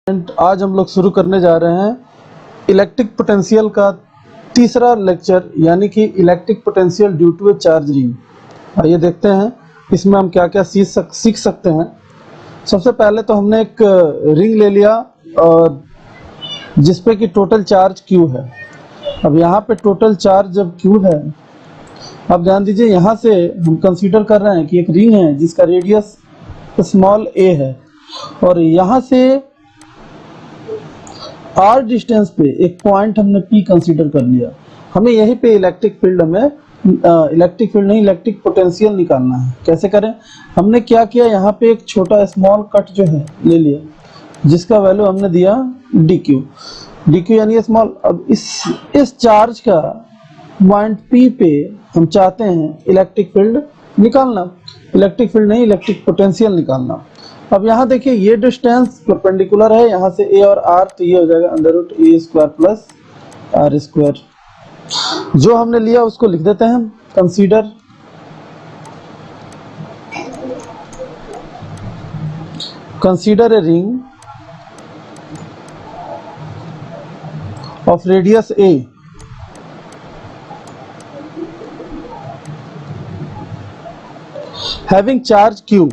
आज हम लोग शुरू करने जा रहे हैं इलेक्ट्रिक पोटेंशियल का तीसरा लेक्चर, यानी कि electric potential due to a charge ring. आइए देखते हैं इसमें हम क्या क्या सीख सकते हैं। सबसे पहले तो हमने एक रिंग ले लिया और जिसपे कि टोटल चार्ज Q है। अब यहाँ पे टोटल चार्ज जब Q है, अब ध्यान दीजिए यहाँ से हम कंसीडर कर रहे हैं कि एक रिंग है जिसका रेडियस स्मॉल a है और यहाँ से r डिस्टेंस पे एक पॉइंट हमने P कंसीडर कर लिया। हमें यहीं पे इलेक्ट्रिक इलेक्ट्रिक पोटेंशियल निकालना है। कैसे करें? हमने क्या किया, यहाँ पे एक छोटा स्मॉल कट जो है ले लिया जिसका वैल्यू हमने दिया dq यानी स्मॉल। अब इस चार्ज का पॉइंट P पे हम चाहते हैं इलेक्ट्रिक फील्ड निकालना, इलेक्ट्रिक फील्ड नहीं इलेक्ट्रिक पोटेंशियल निकालना। अब यहाँ देखिए ये डिस्टेंस परपेंडिकुलर है यहाँ से a और r, तो ये हो जाएगा √a² प्लस r²। जो हमने लिया उसको लिख देते हैं हम। Consider a ring of radius a having charge Q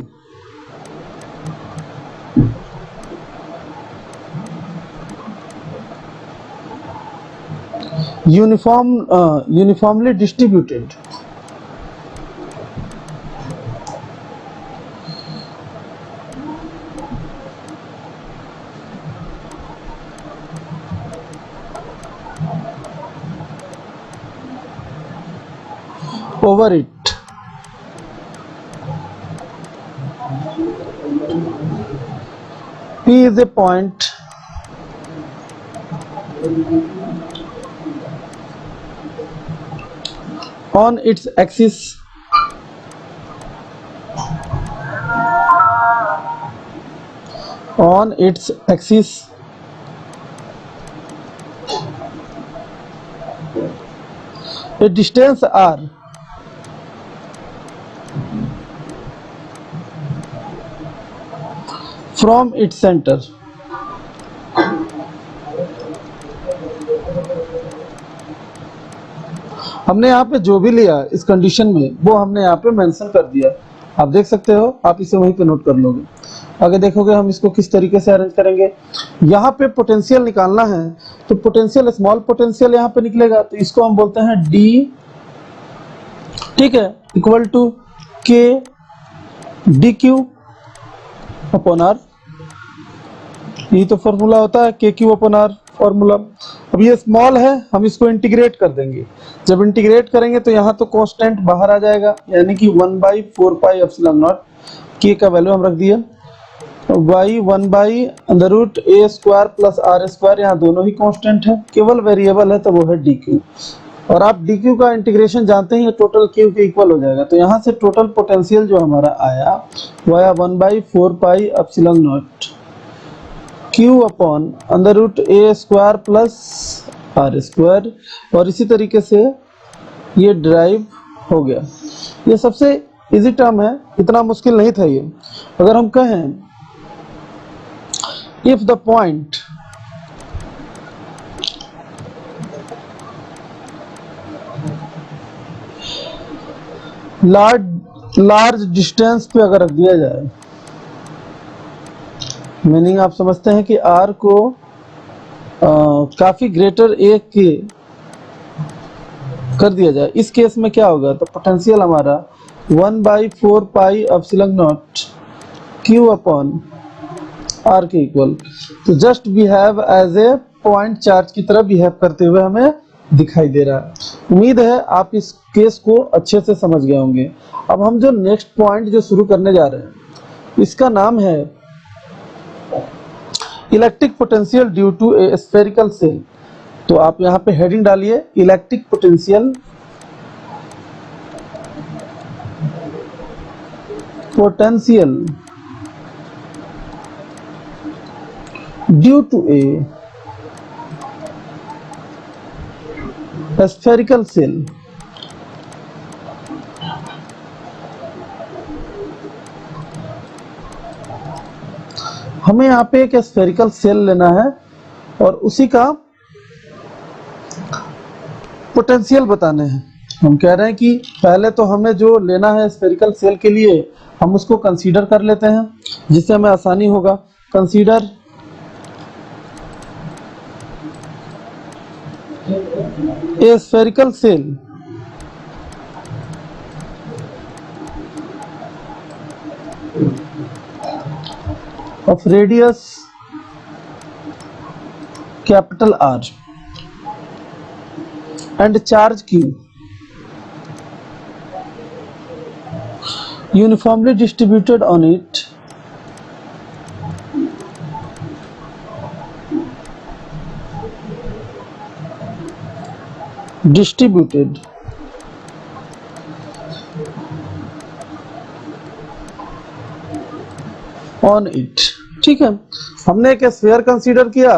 uniformly distributed over it. P is a point on its axis a distance r from its center। हमने यहाँ पे जो भी लिया इस कंडीशन में वो हमने यहाँ पे मेंशन कर दिया। आप देख सकते हो, आप इसे वहीं पे नोट कर लोगे। आगे देखोगे हम इसको किस तरीके से अरेंज करेंगे। यहाँ पे पोटेंशियल निकालना है तो पोटेंशियल स्मॉल पोटेंशियल यहाँ पे निकलेगा, तो इसको हम बोलते हैं D, ठीक है, equal to K dq upon r। यही तो फॉर्मूला होता है KQ अपॉन r फॉर्मूला। अब ये स्मॉल है, हम इसको इंटीग्रेट कर देंगे। जब इंटीग्रेट करेंगे तो यहाँ तो कांस्टेंट बाहर आ जाएगा, यानी कि 1/4 पाई एप्सिलॉन नॉट। K का वैल्यू हम रख दिया y 1/√a² प्लस r²। यहाँ दोनों ही कांस्टेंट है, केवल वेरिएबल है तो वो है dq। और आप dq का इंटीग्रेशन जानते हैं, टोटल q के इक्वल हो जाएगा। तो यहाँ से टोटल पोटेंशियल जो हमारा आया वो आया 1/4 pi epsilon naught Q upon √a² plus r²। और इसी तरीके से ये ड्राइव हो गया। ये सबसे इजी टर्म है, इतना मुश्किल नहीं था ये। अगर हम कहें if the point large distance पे अगर रख दिया जाए, मीनिंग आप समझते हैं कि R को काफी ग्रेटर A के कर दिया जाए, इस केस में क्या होगा? तो पोटेंशियल हमारा 1/4 pi epsilon naught Q upon R के इक्वल। तो just behave as a point charge की तरह बिहेव करते हुए हमें दिखाई दे रहा है। उम्मीद है आप इस केस को अच्छे से समझ गए होंगे। अब हम जो नेक्स्ट पॉइंट जो शुरू करने जा रहे हैं इसका नाम है electric potential due to a spherical shell. तो आप यहाँ पे हेडिंग डालिए electric potential due to a spherical shell. हमें यहाँ पे एक स्फेरिकल सेल लेना है और उसी का पोटेंशियल बताने हैं। हम कह रहे हैं कि पहले तो हमें जो लेना है स्फेरिकल सेल के लिए हम उसको कंसीडर कर लेते हैं, जिससे हमें आसानी होगा। Consider a spherical cell of radius capital R and charge Q uniformly distributed on it ठीक है, हमने एक स्फीयर कंसीडर किया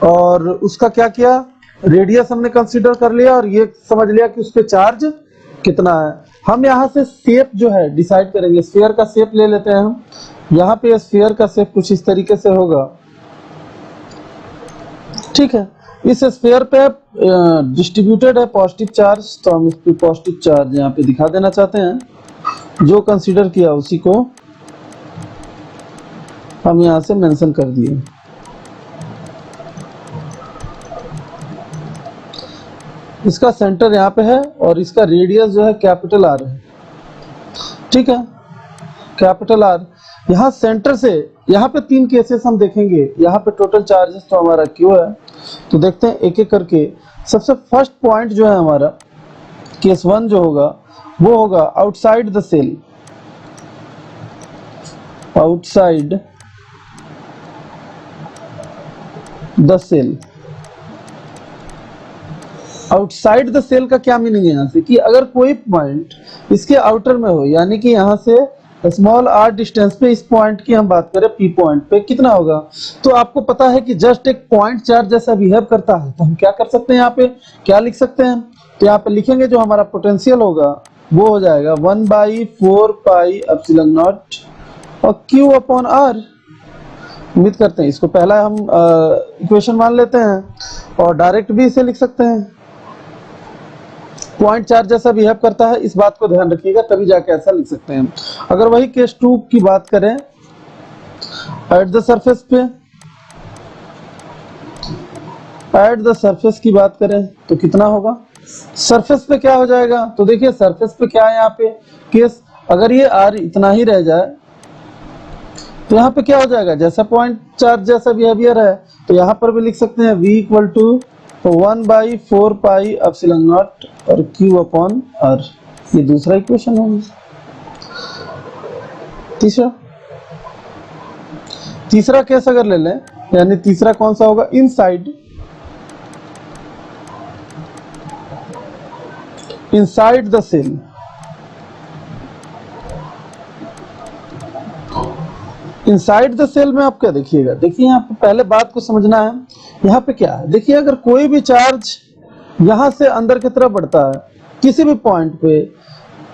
और उसका क्या किया, रेडियस हमने कंसीडर कर लिया और ये समझ लिया कि उस पे चार्ज कितना है। हम यहाँ से शेप जो है डिसाइड करेंगे। स्फीयर का शेप ले लेते हैं हम। यहाँ पे स्फीयर का शेप कुछ इस तरीके से होगा, ठीक है। इस स्फीयर पे डिस्ट्रीब्यूटेड है पॉजिटिव चार्ज, तो हम इस पे पॉजिटिव चार्ज यहाँ पे दिखा देना चाहते हैं। जो कंसीडर किया उसी को हम यहाँ से मेंशन कर दिए। इसका सेंटर यहाँ पे है और इसका रेडियस जो है कैपिटल आर है, ठीक है, कैपिटल आर। यहाँ सेंटर से यहाँ पे 3 केसेस हम देखेंगे। यहाँ पे टोटल चार्जेस तो हमारा क्यू है, तो देखते हैं एक एक करके। सबसे फर्स्ट पॉइंट जो है हमारा केस 1 जो होगा वो होगा outside the shell, outside the shell. Outside the shell का क्या मीनिंग है यहाँ से, कि अगर कोई पॉइंट इसके आउटर में हो, यानी कि यहाँ से स्मॉल आर डिस्टेंस पे इस पॉइंट की हम बात करें पी पॉइंट पे कितना होगा, तो आपको पता है कि जस्ट एक पॉइंट चार्ज जैसा बिहेव करता है। तो हम क्या कर सकते हैं, यहाँ पे क्या लिख सकते हैं, तो यहाँ पे लिखेंगे जो हमारा पोटेंशियल होगा वो हो जाएगा 1/4 पाई एप्सिलॉन नॉट और क्यू अपॉन आर। उम्मीद करते हैं इसको पहला हम इक्वेशन मान लेते हैं और डायरेक्ट भी इसे लिख सकते हैं। पॉइंट चार्ज जैसा बिहेव करता है, इस बात को ध्यान रखिएगा, तभी जाके ऐसा लिख सकते हैं। अगर वही केस 2 की बात करें, एट द सरफेस पे, एट द सरफेस की बात करें तो कितना होगा, सरफेस पे क्या हो जाएगा, तो देखिए सरफेस पे क्या है यहाँ पे केस, अगर ये आर इतना ही रह जाए तो यहाँ पे क्या हो जाएगा, जैसा पॉइंट चार्ज जैसा बिहेवियर है, तो यहाँ पर भी लिख सकते हैं v equal to 1/4 pi epsilon naught और q अपॉन आर। ये दूसरा इक्वेशन होगा। तीसरा केस अगर ले लें, यानी तीसरा कौन सा होगा, inside the shell. Inside the shell में आप क्या देखिएगा, देखिए यहाँ पे पहले बात को समझना है। यहाँ पे क्या है, देखिए अगर कोई भी चार्ज यहाँ से अंदर की तरफ बढ़ता है किसी भी पॉइंट पे,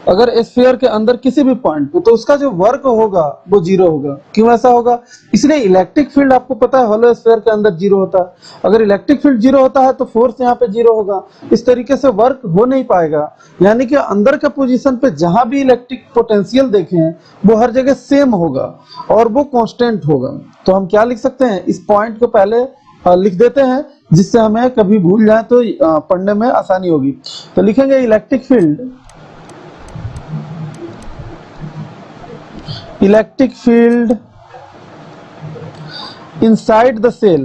अगर स्फीयर के अंदर किसी भी पॉइंट पे, तो उसका जो वर्क होगा वो जीरो होगा। क्यों ऐसा होगा, इसलिए इलेक्ट्रिक फील्ड आपको पता है होलो स्फीयर के अंदर जीरो होता है। अगर इलेक्ट्रिक फील्ड जीरो होता है तो फोर्स यहाँ पे जीरो होगा, इस तरीके से वर्क हो नहीं पाएगा। यानी कि अंदर का पोजीशन पे जहां भी इलेक्ट्रिक पोटेंशियल देखें वो हर जगह सेम होगा और वो कांस्टेंट होगा। तो हम क्या लिख सकते हैं, इस पॉइंट को पहले लिख देते हैं जिससे हमें कभी भूल जाए तो पढ़ने में आसानी होगी। तो लिखेंगे electric field inside the cell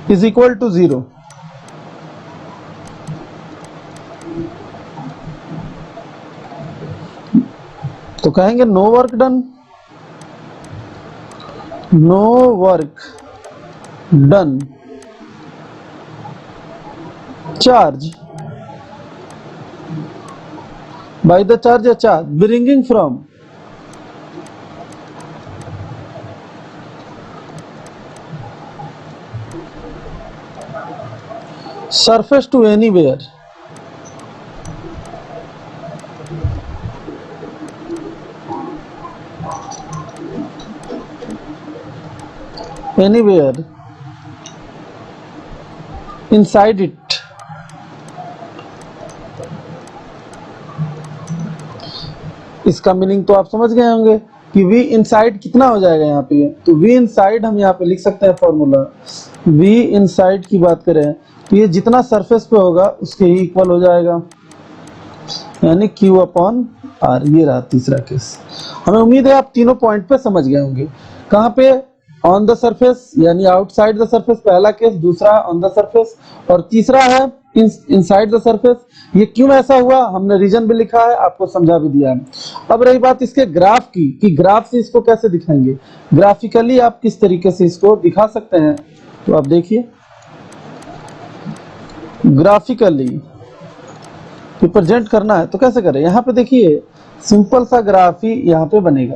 is equal to 0। तो कहेंगे no work done, charge by the charge bringing from surface to anywhere anywhere inside it, इसका मीनिंग तो आप समझ गए होंगे कि v इनसाइड कितना हो जाएगा यहाँ पे, तो v इनसाइड हम यहाँ पे लिख सकते हैं फॉर्मूला, v इनसाइड की बात करें तो ये जितना सरफेस पे होगा उसके ही इक्वल हो जाएगा, यानी q अपॉन r। ये रहा तीसरा केस। हमें उम्मीद है आप तीनों पॉइंट पे समझ गए होंगे। कहाँ पे, ऑन द सरफेस यानी आउटसाइड द सरफेस पहला केस, दूसरा ऑन द सरफेस, और तीसरा है इनसाइड द सरफेस। ये क्यों ऐसा हुआ हमने रीजन भी लिखा है, आपको समझा भी दिया है। अब रही बात इसके ग्राफ की, कि ग्राफ से इसको कैसे दिखाएंगे, ग्राफिकली आप किस तरीके से इसको दिखा सकते हैं, तो आप देखिए ग्राफिकली रिप्रेजेंट करना है तो कैसे करें। यहाँ पे देखिए सिंपल सा ग्राफ ही यहाँ पे बनेगा।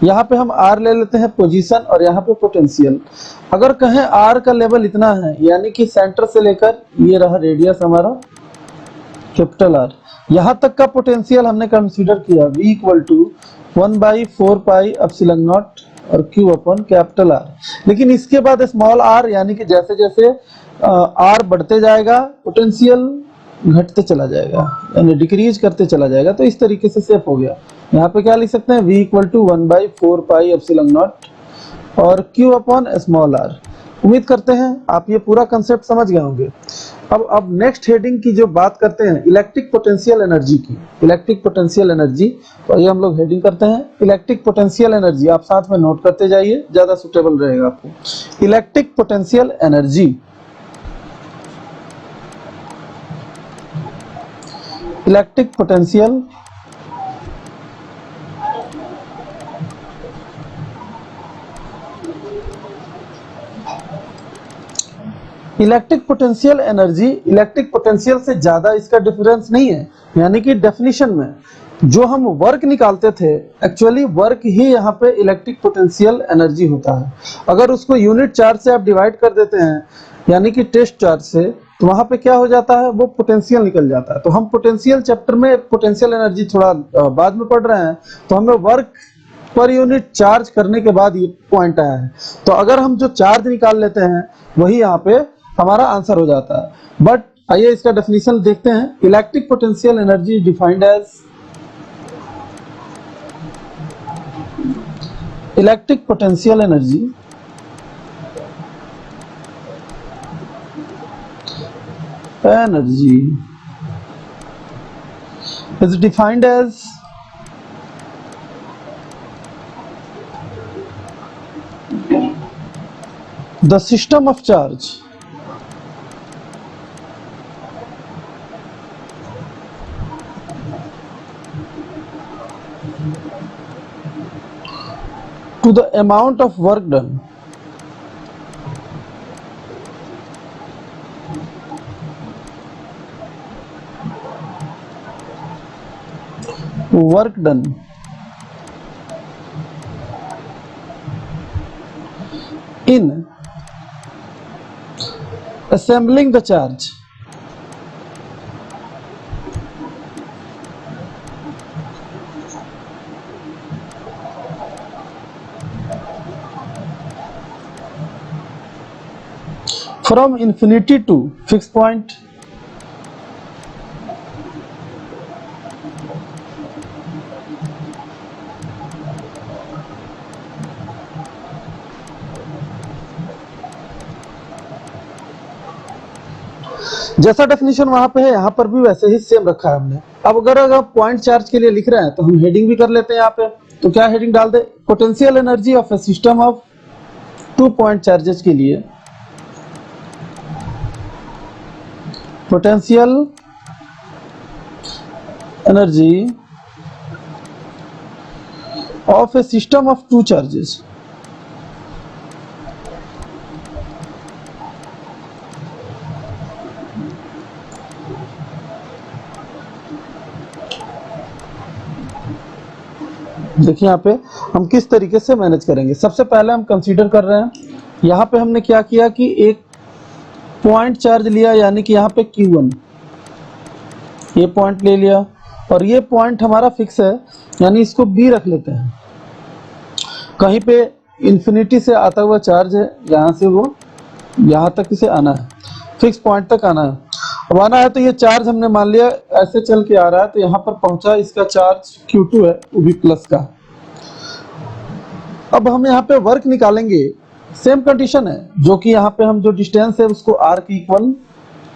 यहाँ पे हम r ले लेते हैं पोजीशन, और यहाँ पे पोटेंशियल। अगर कहें r का लेवल इतना है, यानी कि सेंटर से लेकर ये रहा रेडियस हमारा कैपिटल R, यहाँ तक का पोटेंशियल हमने कंसीडर किया v equal to 1/4 pi epsilon naught और q अपन कैपिटल R। लेकिन इसके बाद स्मॉल r, यानी कि जैसे जैसे r बढ़ते जाएगा पोटेंशियल घटते चला जाएगा, यानी डिक्रीज करते चला जाएगा। तो इस तरीके से सेफ हो गया। यहाँ पे क्या लिख सकते हैं, v equal to 1/4 pi epsilon naught और q अपॉन स्मॉल r। उम्मीद करते हैं आप ये पूरा कंसेप्ट समझ गए होंगे। अब नेक्स्ट हेडिंग की जो बात करते हैं इलेक्ट्रिक पोटेंशियल एनर्जी की, इलेक्ट्रिक पोटेंशियल एनर्जी, तो ये हम लोग हेडिंग करते हैं इलेक्ट्रिक पोटेंशियल एनर्जी। आप साथ में नोट करते जाइए, ज्यादा सुटेबल रहेगा आपको। Electric potential energy, electric potential electric potential energy, electric potential से ज्यादा इसका डिफरेंस नहीं है। यानी कि डेफिनेशन में जो हम वर्क निकालते थे, एक्चुअली वर्क ही यहाँ पे इलेक्ट्रिक पोटेंशियल एनर्जी होता है। अगर उसको यूनिट चार्ज से आप डिवाइड कर देते हैं, यानी कि टेस्ट चार्ज से, तो वहां पे क्या हो जाता है, वो पोटेंशियल निकल जाता है। तो हम पोटेंशियल चैप्टर में पोटेंशियल एनर्जी थोड़ा बाद में पढ़ रहे हैं, तो हमें वर्क पर यूनिट चार्ज करने के बाद ये पॉइंट आया है। तो अगर हम जो चार्ज निकाल लेते हैं वही यहाँ पे हमारा आंसर हो जाता है। बट आइए इसका डेफिनेशन देखते हैं। Electric potential energy defined as, electric potential energy is defined as the system of charge to the amount of work done in assembling the charge from infinity to fixed point जैसा definition वहां पे है, यहाँ पर भी वैसे ही same रखा है हमने। अब अगर पॉइंट चार्ज के लिए लिख रहे हैं तो हम हेडिंग भी कर लेते हैं यहाँ पे। तो क्या हेडिंग डाल दे, potential energy of a system of 2 point charges के लिए, potential energy of a system of 2 charges. देखिए यहाँ पे हम किस तरीके से मैनेज करेंगे। सबसे पहले हम कंसीडर कर रहे हैं, यहाँ पे हमने क्या किया कि एक पॉइंट चार्ज लिया, यानी कि यहाँ पे Q1, ये पॉइंट ले लिया, और ये पॉइंट हमारा फिक्स है, यानी इसको B रख लेते हैं। कहीं पे इन्फिनिटी से आता हुआ चार्ज है, यहाँ से वो यहाँ तक इसे आना है, फिक्स पॉइंट तक आना है। अब आना है तो ये चार्ज हमने मान लिया ऐसे चल के आ रहा है, तो यहाँ पर पहुंचा, इसका चार्ज Q2 है, वो भी प्लस का। अब हम यहाँ पे वर्क निकालेंगे, सेम कंडीशन है, जो कि यहाँ पे हम जो डिस्टेंस है उसको r के इक्वल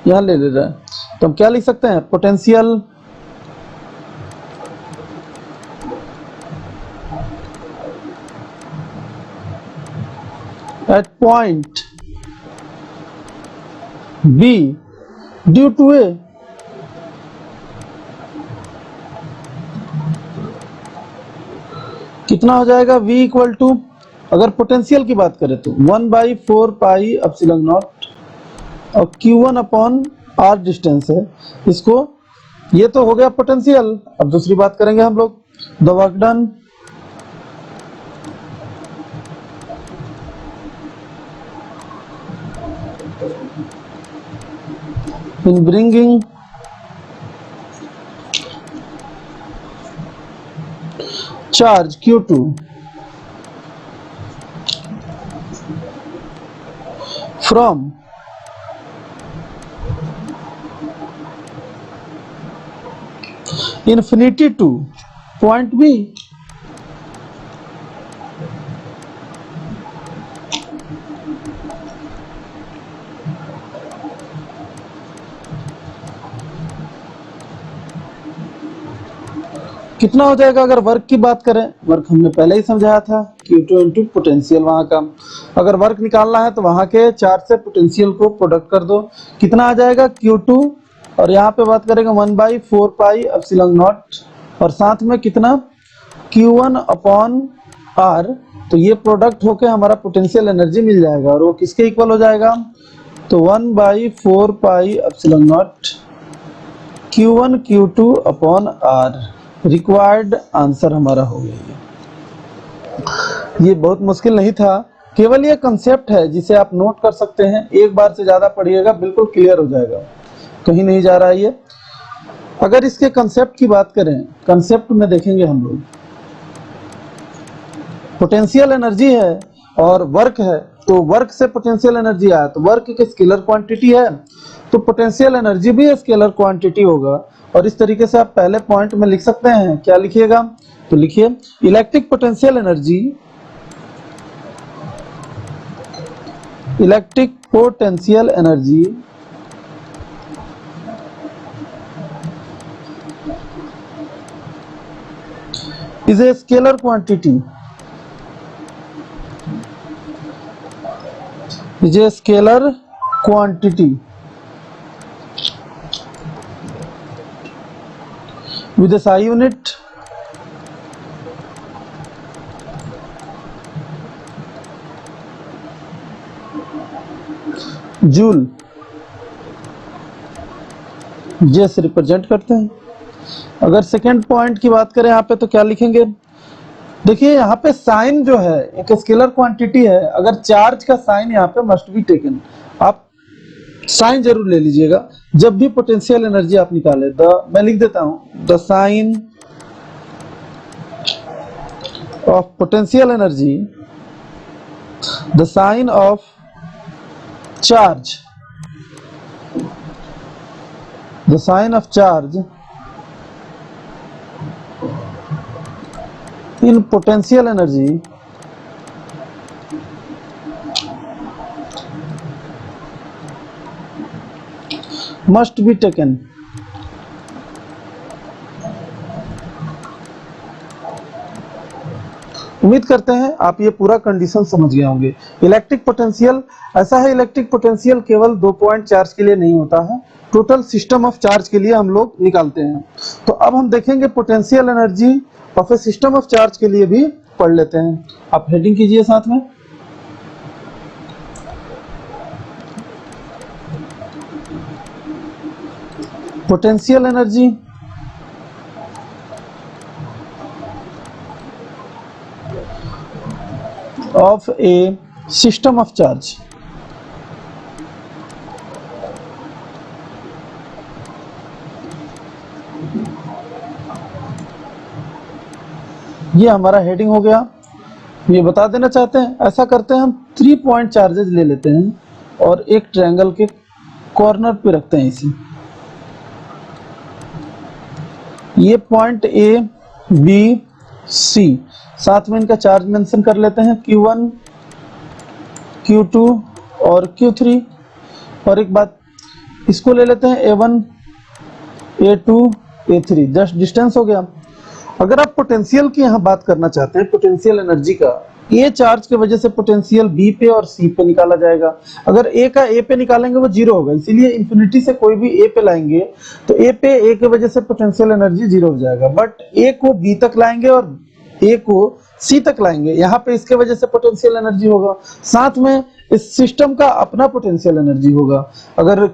यहाँ ले रहे हैं। तो हम क्या लिख सकते हैं, potential at point B due to A कितना हो जाएगा, V इक्वल टू, अगर पोटेंशियल की बात करें तो 1/4 पाई एप्सिलॉन नॉट, और Q1 अपॉन R डिस्टेंस है इसको, ये तो हो गया पोटेंशियल। अब दूसरी बात करेंगे हम लोग, the work done in bringing charge Q2 from infinity to point B, कितना हो जाएगा। अगर वर्क की बात करें, वर्क हमने पहले ही समझाया था, Q2 इंटू पोटेंशियल वहां का। अगर वर्क निकालना है तो वहां के चार्ज से पोटेंशियल को प्रोडक्ट कर दो, कितना आ जाएगा Q2, और यहाँ पे बात करेंगे 1/4 पाई एप्सिलॉन नॉट, और साथ में कितना Q1 अपॉन R, तो ये प्रोडक्ट होके हमारा पोटेंशियल एनर्जी मिल जाएगा, और वो किसके इक्वल हो जाएगा, तो 1/4 pi epsilon not Q1 Q2 upon R। Required answer हमारा हो गया। ये बहुत मुश्किल नहीं था, केवल ये कंसेप्ट है जिसे आप नोट कर सकते हैं, एक बार से ज्यादा पढ़िएगा बिल्कुल क्लियर हो जाएगा, कहीं नहीं जा रहा है ये। अगर इसके कंसेप्ट की बात करें, कंसेप्ट में देखेंगे हम लोग, पोटेंशियल एनर्जी है और वर्क है, तो वर्क से पोटेंशियल एनर्जी आया, तो वर्क एक स्केलर क्वांटिटी है, तो पोटेंशियल एनर्जी भी स्केलर क्वांटिटी होगा। और इस तरीके से आप पहले पॉइंट में लिख सकते हैं, क्या लिखिएगा, तो लिखिए electric potential energy, electric potential energy is a scalar quantity, is a scalar quantity with a SI unit joule, J से रिप्रेजेंट करते हैं। अगर सेकेंड पॉइंट की बात करें यहाँ पे, तो क्या लिखेंगे, देखिए यहाँ पे साइन जो है एक स्केलर क्वांटिटी है, अगर चार्ज का साइन यहाँ पे मस्ट बी टेकन, आप साइन जरूर ले लीजिएगा जब भी पोटेंशियल एनर्जी आप निकाले। मैं लिख देता हूं, the sign of potential energy, the sign of charge, the sign of charge in potential energy must be taken। उम्मीद करते हैं आप ये पूरा कंडीशन समझ गए होंगे। इलेक्ट्रिक पोटेंशियल ऐसा है, इलेक्ट्रिक पोटेंशियल केवल 2 पॉइंट चार्ज के लिए नहीं होता है, टोटल सिस्टम ऑफ चार्ज के लिए हम लोग निकालते हैं। तो अब हम देखेंगे potential energy of a system of charge के लिए भी पढ़ लेते हैं। आप हेडिंग कीजिए साथ में, potential energy of a system of charge. ये हमारा हेडिंग हो गया। ये बता देना चाहते हैं। ऐसा करते हैं हम 3 पॉइंट चार्जेस ले लेते हैं और एक ट्रायंगल के कॉर्नर पे रखते हैं इसे। ये पॉइंट ए बी सी, साथ में इनका चार्ज मेंशन कर लेते हैं Q1 Q2 और Q3। और एक बात, इसको ले लेते हैं A1 A2 A3, just distance हो गया। अगर आप पोटेंशियल की यहाँ बात करना चाहते हैं, पोटेंशियल एनर्जी का, ए चार्ज की वजह से पोटेंशियल बी पे और सी पे निकाला जाएगा। अगर ए का ए पे निकालेंगे वो जीरो होगा, इसीलिए इंफिनिटी से कोई भी ए पे लाएंगे तो ए पे ए की वजह से पोटेंशियल एनर्जी जीरो हो जाएगा। बट ए को बी तक लाएंगे और ए को सी तक लाएंगे, यहाँ पे इसके वजह से पोटेंशियल एनर्जी होगा। साथ में इस सिस्टम का अपना पोटेंशियल एनर्जी होगा। अगर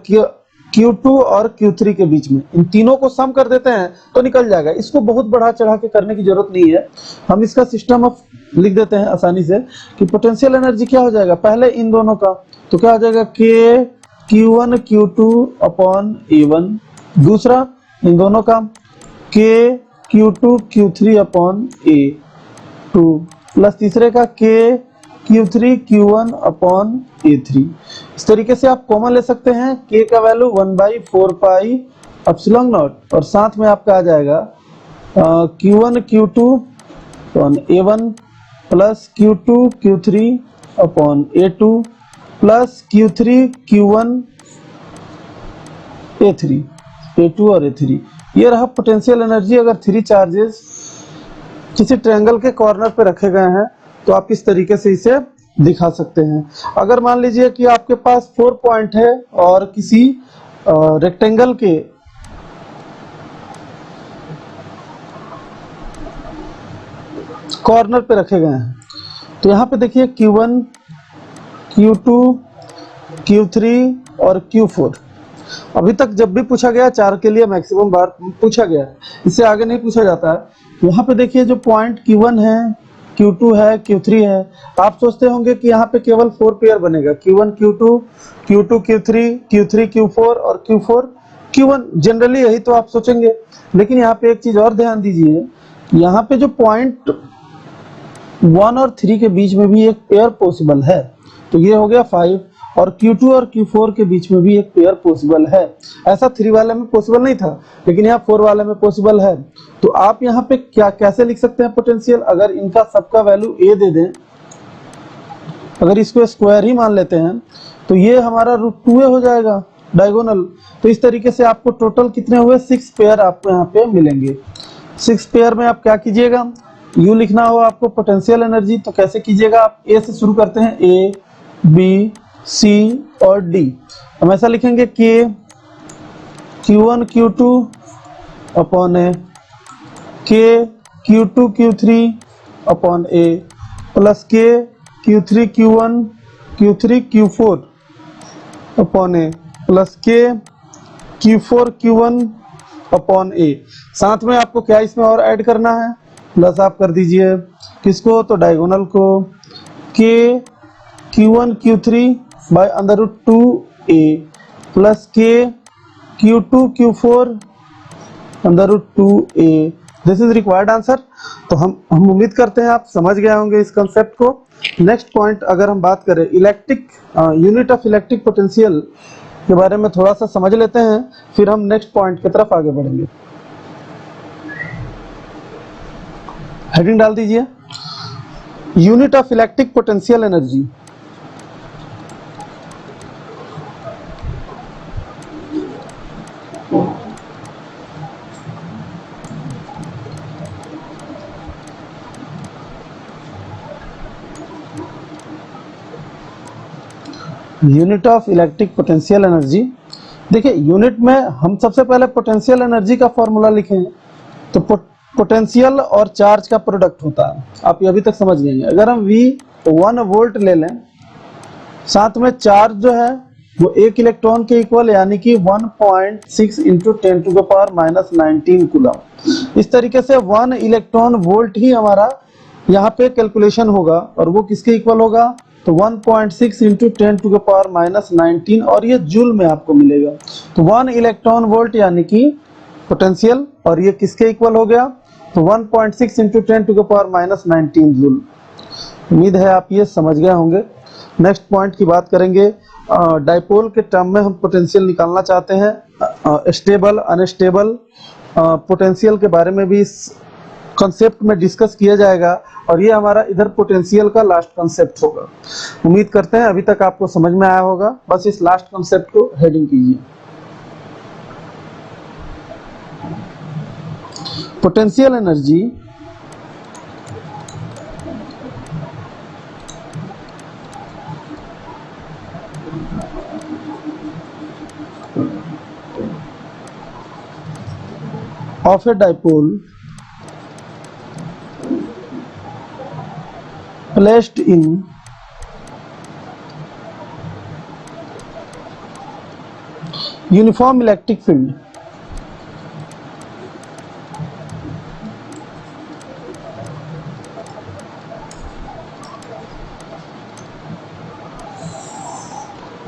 Q2 और Q3 के बीच में इन तीनों को सम कर देते हैं तो निकल जाएगा। इसको बहुत बढ़ा चढ़ा के करने की जरूरत नहीं है, हम इसका सिस्टम ऑफ लिख देते हैं आसानी से कि पोटेंशियल एनर्जी क्या हो जाएगा, पहले इन दोनों का तो क्या हो जाएगा K Q1 Q2 upon A1, दूसरा इन दोनों का K Q2 Q3 upon A2, plus तीसरे का K Q3 Q1 upon A3। इस तरीके से आप कॉमन ले सकते हैं, K का वैल्यू 1/4 पाई एप्सिलॉन नॉट, और साथ में आपका आ जाएगा Q1 Q2 upon A1 plus Q2 Q3 upon A2 plus Q3 Q1 A3, A2 और A3। ये रहा पोटेंशियल एनर्जी। अगर 3 चार्जेस किसी ट्रायंगल के कॉर्नर पे रखे गए हैं तो आप इस तरीके से इसे दिखा सकते हैं। अगर मान लीजिए कि आपके पास 4 पॉइंट है और किसी रेक्टेंगल के कॉर्नर पे रखे गए हैं तो यहाँ पे देखिए Q1 Q2 Q3 और Q4। अभी तक जब भी पूछा गया 4 के लिए मैक्सिमम बार पूछा गया है, इससे आगे नहीं पूछा जाता है। यहाँ पे देखिए जो पॉइंट Q1 है, Q2 है, Q3 है, आप सोचते होंगे कि यहाँ पे केवल 4 पेयर बनेगा, Q1 Q2 Q2 Q3 Q3 Q4 और Q4 Q1, जनरली यही तो आप सोचेंगे। लेकिन यहाँ पे एक चीज और ध्यान दीजिए, यहाँ पे जो पॉइंट 1 और 3 के बीच में भी एक पेयर पॉसिबल है, तो ये हो गया 5, और Q2 और Q4 के बीच में भी एक पेयर पॉसिबल है। ऐसा 3 वाले में पॉसिबल नहीं था, लेकिन यहाँ 4 वाले में पॉसिबल है। तो आप यहाँ पे क्या कैसे लिख सकते हैं पोटेंशियल, अगर इनका सबका वैल्यू A दे दें, अगर इसको स्क्वायर ही मान लेते हैं तो ये हमारा √2a हो जाएगा डायगोनल। तो इस तरीके से आपको टोटल कितने हुए, 6 पेयर आपको यहाँ पे मिलेंगे। 6 पेयर में आप क्या कीजिएगा, यू लिखना हो आपको पोटेंशियल एनर्जी, तो कैसे कीजिएगा, आप ए से शुरू करते हैं, ए बी सी और डी। हम ऐसा लिखेंगे के Q1 Q2 अपॉन ए, के Q2 Q3 अपॉन ए, प्लस के Q3 Q1 Q3 Q4 upon ए, प्लस के Q4 Q1 अपॉन ए। साथ में आपको क्या इसमें और ऐड करना है, प्लस आप कर दीजिए किसको, तो डायगोनल को, के Q1 Q3 bye √2a plus के Q2 Q4 √2a। This is required answer. तो हम उम्मीद करते हैं आप समझ गए होंगे इस कंसेप्ट को। नेक्स्ट पॉइंट अगर हम बात करें electric unit of electric potential के बारे में थोड़ा सा समझ लेते हैं, फिर हम नेक्स्ट पॉइंट की तरफ आगे बढ़ेंगे। हेडिंग डाल दीजिए, unit of electric potential energy. Unit of electric potential energy. देखिए यूनिट में हम सबसे पहले पोटेंशियल एनर्जी का फॉर्मूला लिखें, तो पोटेंशियल और चार्ज का प्रोडक्ट होता है, आप ये अभी तक समझ गए। अगर हम V 1 वोल्ट ले लें, साथ में चार्ज जो है वो 1 इलेक्ट्रॉन के इक्वल, यानी कि 1.6 × 10⁻⁻19 कूलम। इस तरीके से 1 इलेक्ट्रॉन वोल्ट ही हमारा यहाँ पे कैलकुलेशन होगा, और वो किसके इक्वल होगा, तो 1.6 × 10⁻⁻19, और ये जूल में आपको मिलेगा। तो 1 इलेक्ट्रॉन वोल्ट यानी कि पोटेंशियल, और ये किसके इक्वल हो गया, तो 1.6 × 10⁻⁻19 जूल। उम्मीद है आप ये समझ गए होंगे। नेक्स्ट पॉइंट की बात करेंगे। डाइपोल के टर्म में हम पोटेंशियल निकालना चाहते हैं। स्टेबल अनस्टेबल पोटेंशियल के बारे में भी इस कॉन्सेप्ट में डिस्कस किया जाएगा, और ये हमारा इधर पोटेंशियल का लास्ट कॉन्सेप्ट होगा। उम्मीद करते हैं अभी तक आपको समझ में आया होगा। बस इस लास्ट कॉन्सेप्ट को हेडिंग कीजिए। Potential energy of a dipole placed in uniform electric field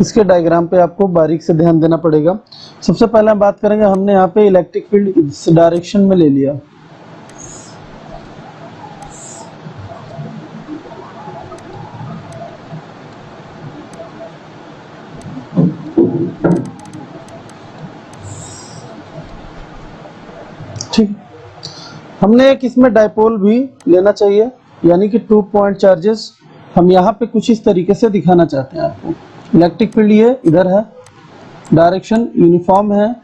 इसके डायग्राम पे आपको बारीक से ध्यान देना पड़ेगा। सबसे पहले हम बात करेंगे, हमने यहाँ पे इलेक्ट्रिक फील्ड इस डायरेक्शन में ले लिया। ठीक, हमने एक इसमें डाइपोल भी लेना चाहिए, यानी कि 2 पॉइंट चार्जेस हम यहाँ पे कुछ इस तरीके से दिखाना चाहते हैं आपको। इलेक्ट्रिक फील्ड ये इधर है, डायरेक्शन यूनिफॉर्म है,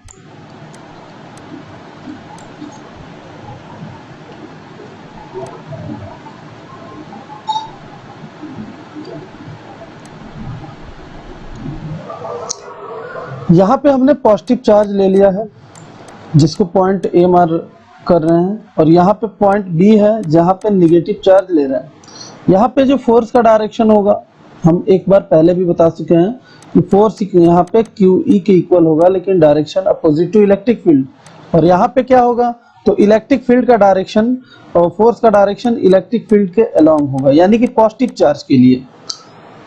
यहाँ पे हमने पॉजिटिव चार्ज ले लिया है जिसको पॉइंट ए मार कर रहे हैं, और यहाँ पे पॉइंट बी है जहाँ पे निगेटिव चार्ज ले रहे हैं। यहाँ पे जो फोर्स का डायरेक्शन होगा, हम एक बार पहले भी बता चुके हैं कि फोर्स यहाँ पे QE के इक्वल होगा, लेकिन direction opposite to electric field. और यहाँ पे क्या होगा, तो इलेक्ट्रिक फील्ड का डायरेक्शन और फोर्स का डायरेक्शन इलेक्ट्रिक फील्ड के अलोंग होगा, यानी कि पॉजिटिव चार्ज के लिए।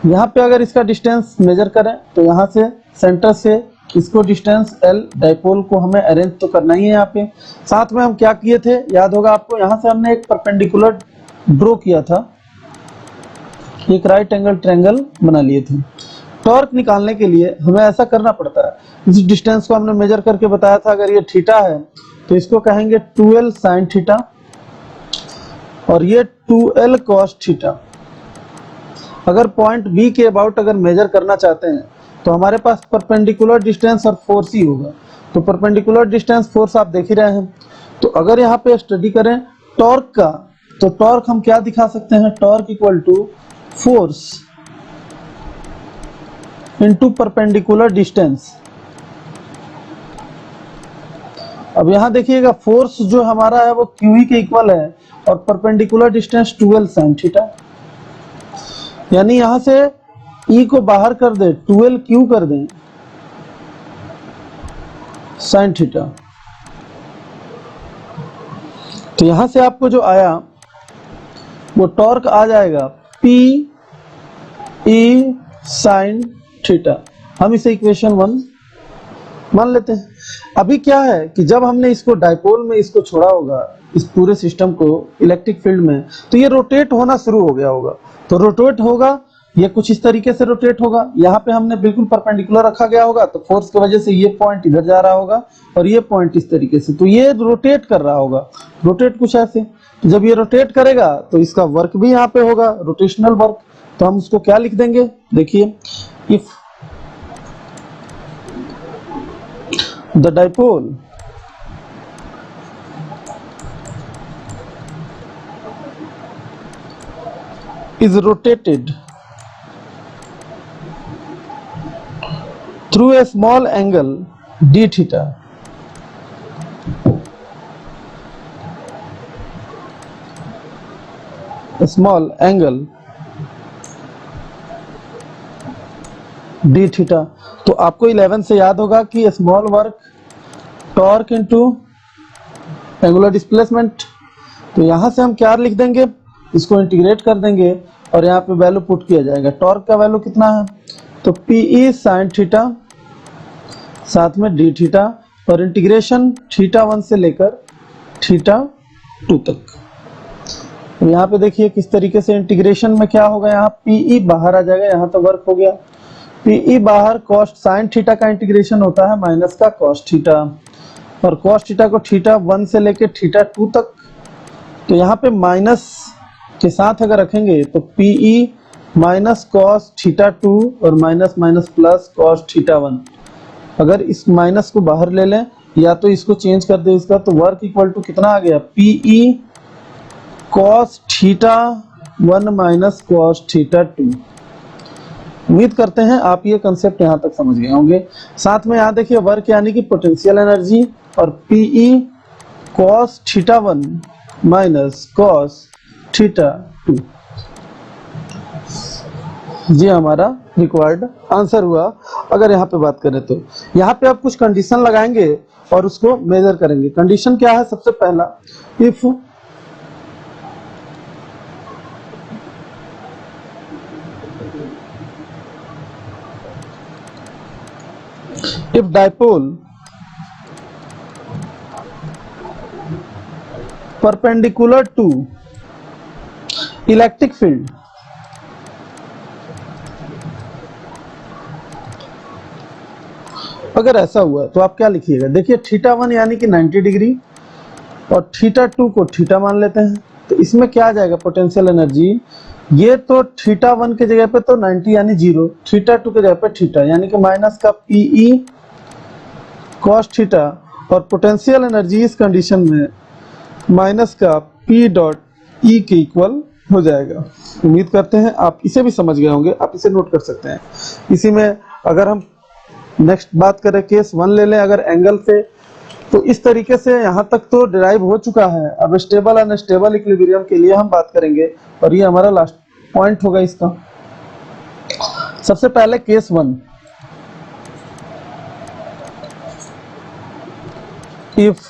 यहाँ पे अगर इसका डिस्टेंस मेजर करें तो यहाँ से सेंटर से इसको डिस्टेंस L, डाइपोल को हमें अरेंज तो करना ही है। यहाँ पे साथ में हम क्या किए थे, याद होगा आपको, यहाँ से हमने एक परपेंडिकुलर ड्रॉ किया था, एक राइट एंगल ट्रायंगल बना लिए थे। टॉर्क निकालने के लिए हमें ऐसा करना पड़ता है। इस डिस्टेंस को हमने मेजर करके बताया था, अगर ये थीटा है तो इसको कहेंगे 2L sin थीटा, और ये 2L cos थीटा। अगर पॉइंट बी के अबाउट अगर मेजर करना चाहते हैं तो हमारे पास परपेंडिकुलर डिस्टेंस और फोर्स ही होगा। तो परपेंडिकुलर डिस्टेंस फोर्स आप देख ही रहे हैं। तो अगर यहाँ पे स्टडी करें टॉर्क का, तो टॉर्क हम क्या दिखा सकते हैं, torque equal to force into perpendicular distance. अब यहाँ देखिएगा फोर्स जो हमारा है वो QE के इक्वल है, और perpendicular distance 2L sin theta, यानी यहाँ से E को बाहर कर दे, 2L Q कर दें sin थीटा। तो यहाँ से आपको जो आया वो टॉर्क आ जाएगा PE sin थीटा। हम इसे इक्वेशन 1 मान लेते हैं। अभी क्या है कि जब हमने इसको डाइपोल में इसको छोड़ा होगा, इस पूरे सिस्टम को इलेक्ट्रिक फील्ड में, तो ये रोटेट होना शुरू हो गया होगा। तो रोटेट होगा, ये कुछ इस तरीके से रोटेट होगा। यहाँ पे हमने बिल्कुल परपेंडिकुलर रखा गया होगा, तो फोर्स की वजह से ये पॉइंट इधर जा रहा होगा और ये पॉइंट इस तरीके से, तो ये रोटेट कर रहा होगा। रोटेट कुछ ऐसे, जब ये रोटेट करेगा तो इसका वर्क भी यहाँ पे होगा, रोटेशनल वर्क। तो हम उसको क्या लिख देंगे, देखिए, if the dipole is rotated through a small angle d theta, a small angle d theta। तो आपको 11 से याद होगा कि small work torque into angular displacement. तो यहाँ से हम क्या लिख देंगे, इसको इंटीग्रेट कर देंगे और यहाँ पे वैल्यू पुट किया जाएगा। टॉर्क का वैल्यू कितना है, तो PE sin थीटा साथ में d थीटा, और इंटीग्रेशन थीटा 1 से लेकर थीटा 2 तक। तो यहाँ पे देखिए किस तरीके से इंटीग्रेशन में क्या होगा, यहाँ पीई बाहर आ जाएगा, यहाँ तो वर्क हो गया, पीई बाहर कॉस्ट साइन थीटा का इंटीग्रेशन होता है माइनस का कॉस थीटा, और कॉस थीटा को थीटा 1 से लेके थीटा 2 तक, तो यहाँ पे माइनस के साथ अगर रखेंगे तो पीई माइनस कॉस थीटा 2 और minus minus plus cos theta 1, अगर इस माइनस को बाहर ले लें या तो इसको चेंज कर दे इसका, तो वर्क इक्वल टू कितना आ गया, p E cos theta 1 minus cos theta 2। उम्मीद करते हैं आप ये कंसेप्ट यहाँ तक समझ गए होंगे। साथ में यहाँ देखिए वर्क यानी कि पोटेंशियल एनर्जी, और p E cos theta 1 minus cos theta 2, ये हमारा रिक्वायर्ड आंसर हुआ। अगर यहाँ पे बात करें तो यहाँ पे आप कुछ कंडीशन लगाएंगे और उसको मेजर करेंगे। कंडीशन क्या है, सबसे पहला, if dipole perpendicular to electric field अगर ऐसा हुआ तो आप क्या लिखिएगा, देखिए थीटा 1 यानी कि 90 डिग्री और थीटा 2 को थीटा मान लेते हैं, तो इसमें क्या आ जाएगा पोटेंशियल एनर्जी, ये तो थीटा 1 के जगह पे तो 90 यानी 0, थीटा 2 के जगह पे थीटा यानी कि माइनस का पीई कॉस थीटा, और पोटेंशियल एनर्जी इस कंडीशन में माइनस का पी डॉट ई के इक्वल हो जाएगा। उम्मीद करते हैं आप इसे भी समझ गए होंगे, आप इसे नोट कर सकते हैं। इसी में अगर हम नेक्स्ट बात करें, केस 1 ले लें अगर एंगल से, तो इस तरीके से यहाँ तक तो डिराइव हो चुका है। अब स्टेबल अनस्टेबल इक्विलिब्रियम के लिए हम बात करेंगे और ये हमारा लास्ट पॉइंट होगा इसका। सबसे पहले case 1, if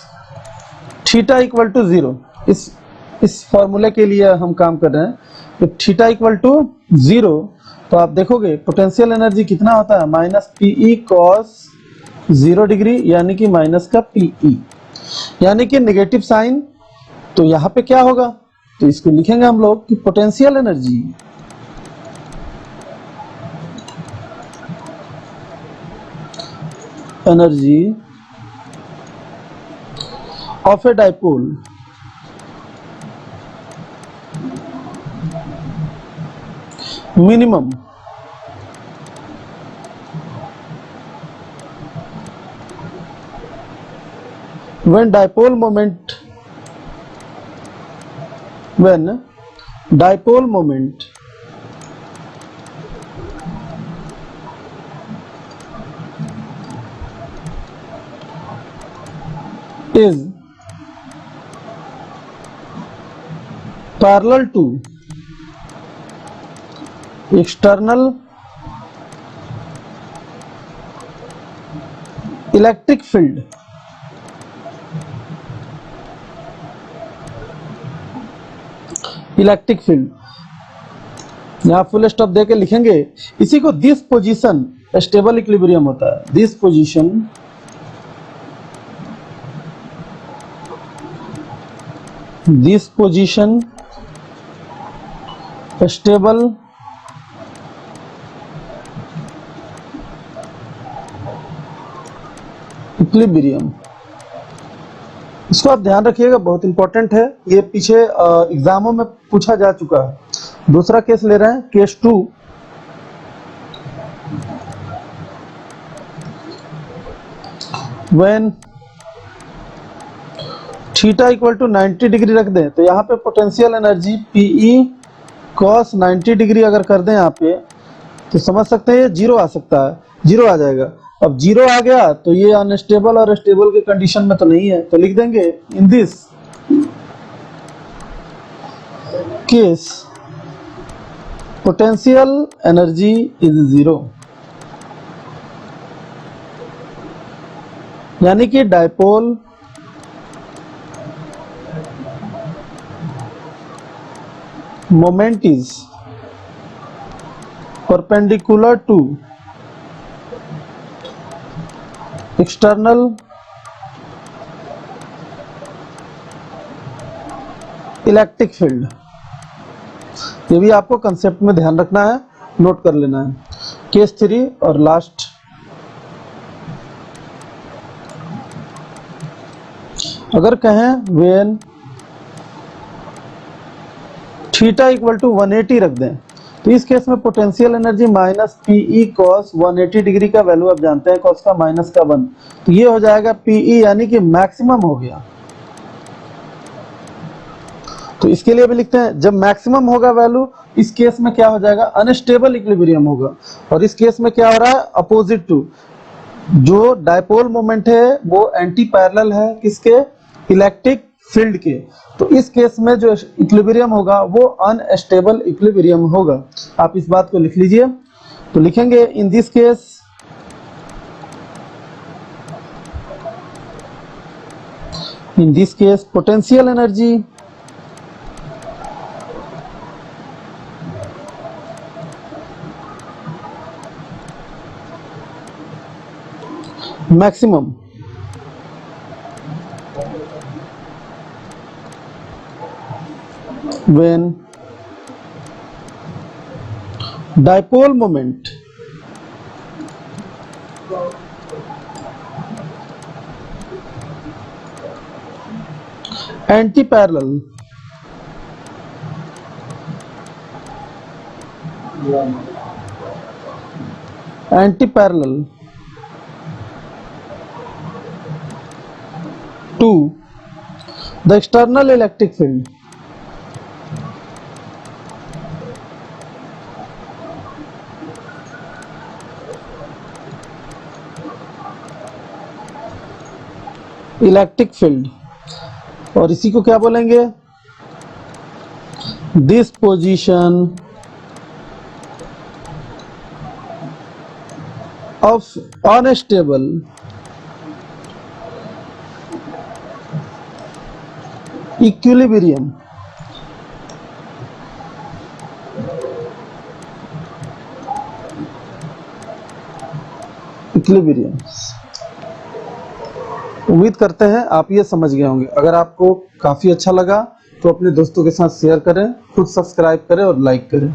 theta equal to 0, इस फॉर्मूले के लिए हम काम कर रहे हैं, तो थीटा इक्वल टू 0, तो आप देखोगे पोटेंशियल एनर्जी कितना होता है, माइनस पीई कॉस 0 डिग्री यानी कि माइनस का पीई, यानी कि नेगेटिव साइन। तो यहाँ पे क्या होगा, तो इसको लिखेंगे हम लोग कि potential energy of a dipole minimum when dipole moment is parallel to external electric field, यहाँ फुल स्टॉप देके लिखेंगे, इसी को दिस पोजीशन स्टेबल इक्विलिब्रियम होता है, दिस पोजीशन स्टेबल इक्विलिब्रियम। इसको आप ध्यान रखिएगा, बहुत इंपॉर्टेंट है, ये पीछे एग्जामों में पूछा जा चुका है। दूसरा केस ले रहे हैं, case 2, when theta equal to 90 degree रख दें, तो यहाँ पे potential energy p E cos 90 degree अगर कर दें यहाँ पे, तो समझ सकते हैं ये 0 आ सकता है, 0 आ जाएगा। अब 0 आ गया तो ये अनस्टेबल और स्टेबल के कंडीशन में तो नहीं है, तो लिख देंगे in this case potential energy is 0, यानी कि dipole moment is perpendicular to external electric field, ये भी आपको कंसेप्ट में ध्यान रखना है, नोट कर लेना है। केस 3 और लास्ट, अगर कहें व्हेन थीटा इक्वल टू 180 रख दें, तो इस केस में potential energy minus p E cos 180 degree का वैल्यू आप जानते हैं कॉस का माइनस का 1, तो ये हो जाएगा पीई यानी कि मैक्सिमम हो गया। तो इसके लिए भी लिखते हैं जब मैक्सिमम होगा वैल्यू, इस केस में क्या हो जाएगा, अनस्टेबल इक्विलिब्रियम होगा। और इस केस में क्या हो रहा है, अपोजिट टू, जो डायपोल मोमेंट है वो एंटी पैरेलल है किसके, इलेक्ट्रिक फील्ड के। तो इस केस में जो इक्विलिब्रियम होगा वो अनस्टेबल इक्विलिब्रियम होगा। आप इस बात को लिख लीजिए। तो लिखेंगे इन this case potential energy maximum when dipole moment anti-parallel to the external electric field और इसी को क्या बोलेंगे, this position of unstable equilibrium उम्मीद करते हैं आप ये समझ गए होंगे। अगर आपको काफी अच्छा लगा तो अपने दोस्तों के साथ शेयर करें, खुद सब्सक्राइब करें और लाइक करें।